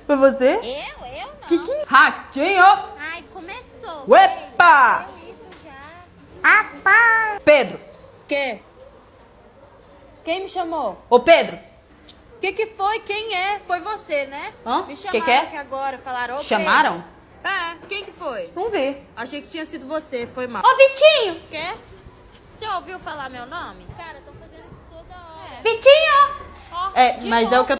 Foi você? Eu não. Ratinho! Ai, começou. Uepa! Deu isso já. Rapaz! Pedro! Quê? Quem me chamou? Ô, Pedro! Que foi? Quem é? Foi você, né? Hã? Me Que chamaram é? aqui agora, falaram... "Ô, Chamaram? Pedro." É, quem que foi? Vamos ver. Achei que tinha sido você, foi mal. Ô, Vitinho! Quer? Você ouviu falar meu nome? Cara, estão fazendo isso toda hora. Vitinho! Ó, É, de mas é novo. o que eu